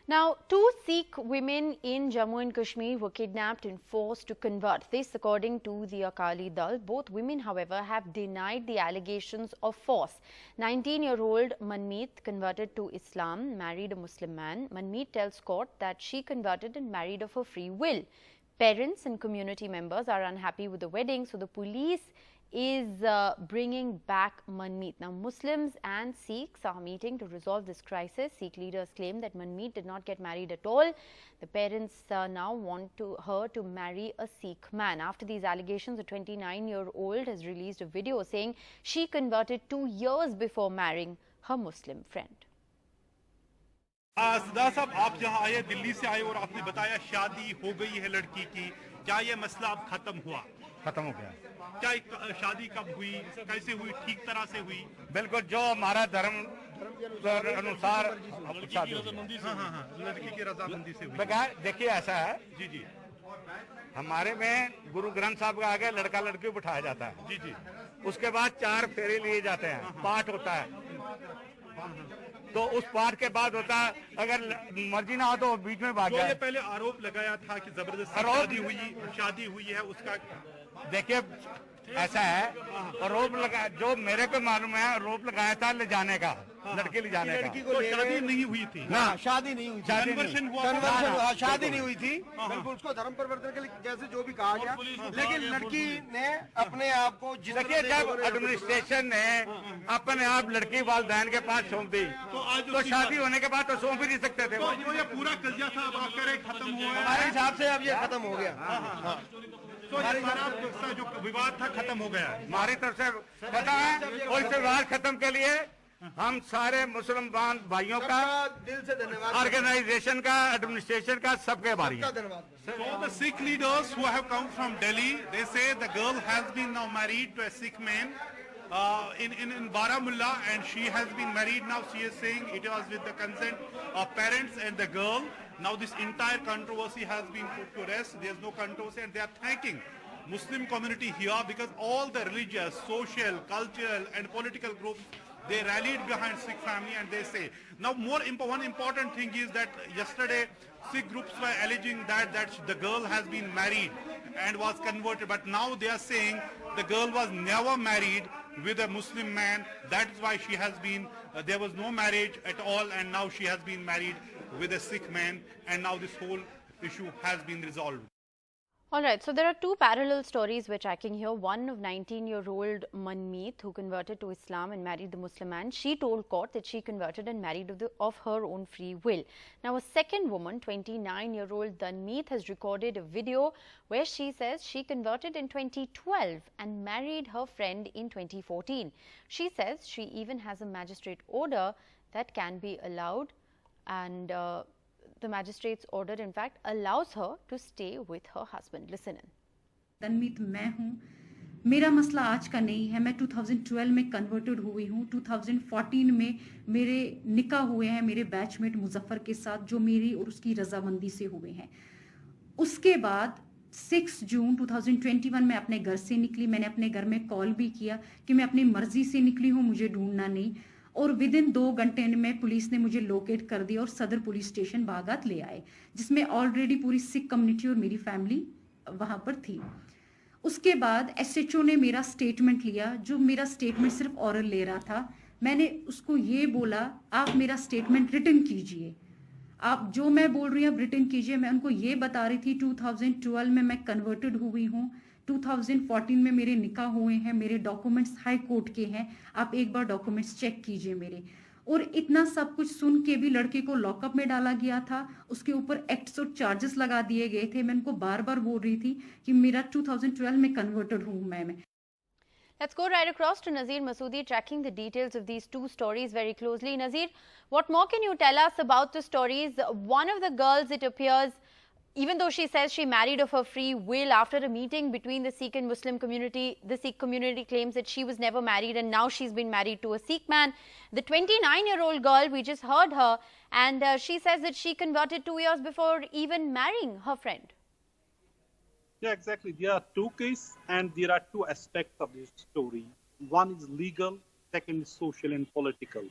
Now, two Sikh women in Jammu and Kashmir were kidnapped and forced to convert. This, according to the Akali Dal. Both women, however, have denied the allegations of force. 19-year-old Manmeet converted to Islam, married a Muslim man. Manmeet tells court that she converted and married of her free will. Parents and community members are unhappy with the wedding, so the police is bringing back Manmeet. Now, Muslims and Sikhs are meeting to resolve this crisis. Sikh leaders claim that Manmeet did not get married at all. The parents now want her to marry a Sikh man. After these allegations, a 29-year-old has released a video saying she converted 2 years before marrying her Muslim friend. सरदार साहब, आप जहां आए, दिल्ली से आए और आपने बताया शादी हो गई है लड़की की, क्या ये मसला अब खत्म हुआ? खत्म हो गया। क्या शादी कब हुई, कैसे हुई, ठीक तरह से हुई? बिल्कुल, जो हमारा धर्म अनुसार शादी हुई। लड़की की रजामंदी से हुई। बगैर देखिए, ऐसा है जी जी, हमारे में गुरु ग्रंथ साहब का आगे लड़का लड़की बिठाया जाता है। जी जी, उसके बाद 4 फेरे लिए जाते हैं, पाठ होता है। तो उस पाठ के बाद होता है, अगर मर्जी ना हो तो बीच में भाग जाए। ये पहले आरोप लगाया था कि जबरदस्ती शादी हुई है, उसका देखिए ऐसा है, आरोप लगा, जो मेरे को मालूम है, आरोप लगाया था ले जाने का, लड़की ले जाने का। तो शादी नहीं हुई थी ना, शादी नहीं हुई थी, कन्वर्शन हुआ, शादी नहीं हुई थी। बिल्कुल, उसको धर्म परिवर्तन के लिए जैसे जो भी कहा गया, लेकिन लड़की ने अपने आप को, देखिए, जब एडमिनिस्ट्रेशन ने अपने आप लड़की वालिदैन के पास सौंप दी, तो शादी होने के बाद तो सौंप ही नहीं सकते थे। तो ये पूरा कब्जा था, अब आप कह रहे खत्म हुआ है। हमारे हिसाब से अब ये खत्म हो गया। तो ये सारा जो विवाद था खत्म हो गया। हमारी तरफ से पता है, और इस विवाद खत्म के लिए हम सारे मुसलमान भाइयों का दिल से धन्यवाद, ऑर्गेनाइजेशन का, एडमिनिस्ट्रेशन का, सबके आभारी हैं। So the Sikh leaders who have come from Delhi, they say the girl has been now married to a Sikh man in Baramulla, and she has been married now. She is saying it was with the consent of parents and the girl. Now this entire controversy has been put to rest. There is no controversy, and they are thanking Muslim community here because all the religious, social, cultural and political groups, they rallied behind Sikh family, and they say now one important thing is that yesterday Sikh groups were alleging that the girl has been married and was converted, but now they are saying the girl was never married with a Muslim man. That is why she has been, there was no marriage at all, and now she has been married with a Sikh man, and now this whole issue has been resolved. Alright, so there are two parallel stories we're tracking here. One of 19-year-old Manmeet, who converted to Islam and married the Muslim man. She told court that she converted and married of her own free will. Now, a second woman, 29-year-old Danmeet, has recorded a video where she says she converted in 2012 and married her friend in 2014. She says she even has a magistrate order that can be allowed, and the magistrate's order, in fact, allows her to stay with her husband. Listen in. तनमीत मैं हूँ, मेरा मसला आज का नहीं है। मैं 2012 में कन्वर्टेड हुई हूँ। 2014 में मेरे निकाह हुए हैं मेरे बैचमेट मुजफ्फर के साथ, जो मेरी और उसकी रजामंदी से हुए हैं। उसके बाद 6 जून 2021 में अपने घर से निकली। मैंने अपने घर में कॉल भी किया कि मैं अपनी मर्जी से निकली हूँ, मुझे ढूंढना नहीं। और विदिन 2 घंटे में पुलिस ने मुझे लोकेट कर दिया और सदर पुलिस स्टेशन बागात ले आए, जिसमें ऑलरेडी पूरी सिख कम्युनिटी और मेरी फैमिली वहां पर थी। उसके बाद एसएचओ ने मेरा स्टेटमेंट लिया, जो मेरा स्टेटमेंट सिर्फ ओरल ले रहा था। मैंने उसको ये बोला, आप मेरा स्टेटमेंट रिटन कीजिए, आप जो मैं बोल रही हूँ आप रिटन कीजिए। मैं उनको ये बता रही थी 2012 में मैं कन्वर्टेड हुई हूँ, 2014 में मेरे निकाह हुए हैं, मेरे डॉक्यूमेंट्स हाई कोर्ट के हैं, आप एक बार डॉक्यूमेंट्स चेक कीजिए मेरे। और इतना सब कुछ सुन के भी लड़के को लॉकअप में डाला गया था, उसके ऊपर एक्ट्स और चार्जेस लगा दिए गए थे। मैं उनको बार बार बोल रही थी कि मेरा 2012 में कन्वर्टेड हूँ मैं। Let's go right across to Nazir Masoodi, tracking the details of these two stories very closely. Nazir, what more can you tell us about the stories? One of the girls, it appears, even though she says she married of her free will after a meeting between the Sikh and Muslim community, the Sikh community claims that she was never married and now she's been married to a Sikh man. The 29-year-old girl, we just heard her, and she says that she converted 2 years before even marrying her friend. Yeah, exactly. There are two cases and there are two aspects of this story. One is legal, second is social and political.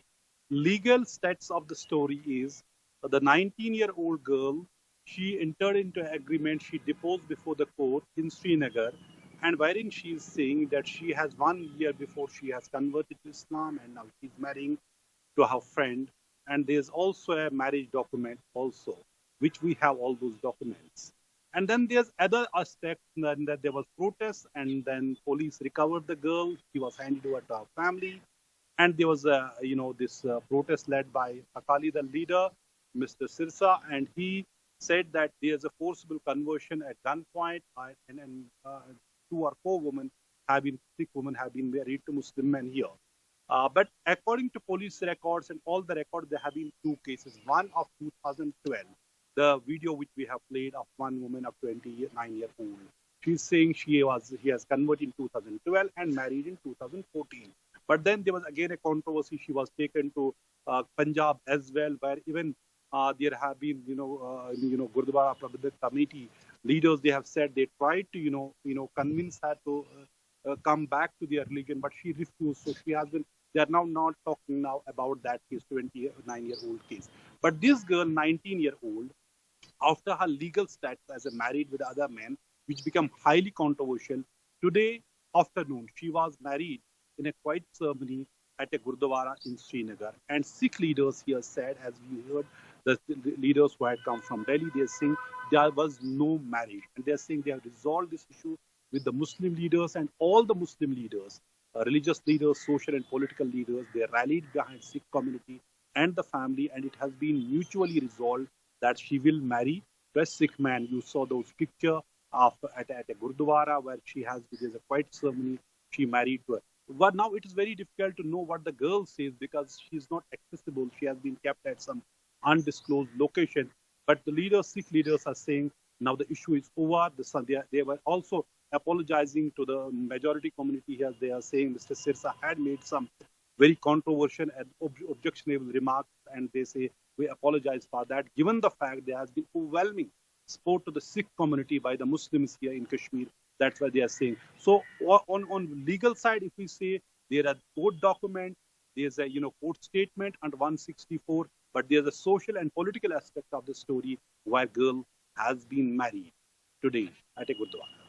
Legal status of the story is the 19-year-old girl, she entered into an agreement, she deposed before the court in Srinagar, and wherein she is saying that she has 1 year before she has converted to Islam and now she's marrying to her friend. And there's also a marriage document also, which we have all those documents. And then there's other aspects that there was protests, and then police recovered the girl. She was handed over to her family, and there was this protest led by Akali Dal leader, Mr. Sirsa, and he said that there's a forcible conversion at gunpoint, and 2 or 4 women Sikh women have been married to Muslim men here. But according to police records and all the records, there have been 2 cases. One of 2012, the video which we have played of one woman of 29-year-old. She's saying he has converted in 2012 and married in 2014. But then there was again a controversy. She was taken to Punjab as well, where even there have been, Gurdwara Prabandhak Committee leaders. They have said they tried to, convince her to come back to their religion, but she refused. So she has been. They are now not talking now about that case, 29-year-old case. But this girl, 19-year-old, after her legal status as a married with other men, which become highly controversial, today afternoon she was married in a quiet ceremony at a Gurdwara in Srinagar. And Sikh leaders here said, as we heard, the leaders who had come from Delhi, they are saying there was no marriage. And they are saying they have resolved this issue with the Muslim leaders, and all the Muslim leaders, religious leaders, social and political leaders, they rallied behind Sikh community and the family, and it has been mutually resolved that she will marry to a Sikh man. You saw those pictures at a Gurdwara where there's a quiet ceremony, she married to her. But now it is very difficult to know what the girl says because she's not accessible. She has been kept at some undisclosed location. But the Sikh leaders are saying now the issue is over. They were also apologizing to the majority community here. They are saying Mr. Sirsa had made some very controversial and objectionable remarks, and they say we apologize for that. Given the fact there has been overwhelming support to the Sikh community by the Muslims here in Kashmir, that's what they are saying. So on legal side, if we say there are court documents, there's a court statement under 164, but there's a social and political aspect of the story where girl has been married today at a Gurdwara.